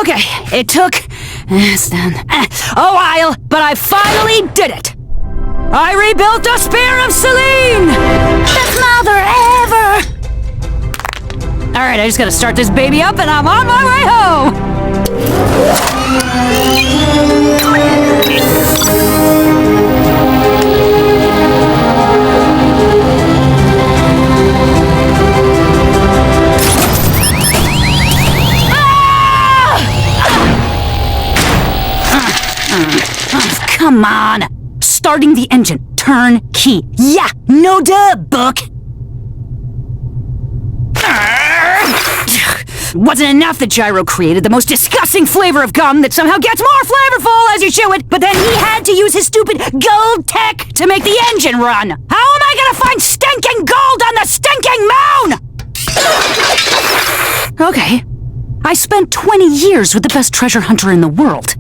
Okay, it took a while, but I finally did it. I rebuilt the Spear of Selene! Best mother ever! Alright, I just gotta start this baby up and I'm on my way home! Come on! Starting the engine. Turn key. Yeah! No duh, book! Wasn't enough that Gyro created the most disgusting flavor of gum that somehow gets more flavorful as you chew it, but then he had to use his stupid gold tech to make the engine run! How am I gonna find stinking gold on the stinking moon?! Okay. I spent 20 years with the best treasure hunter in the world.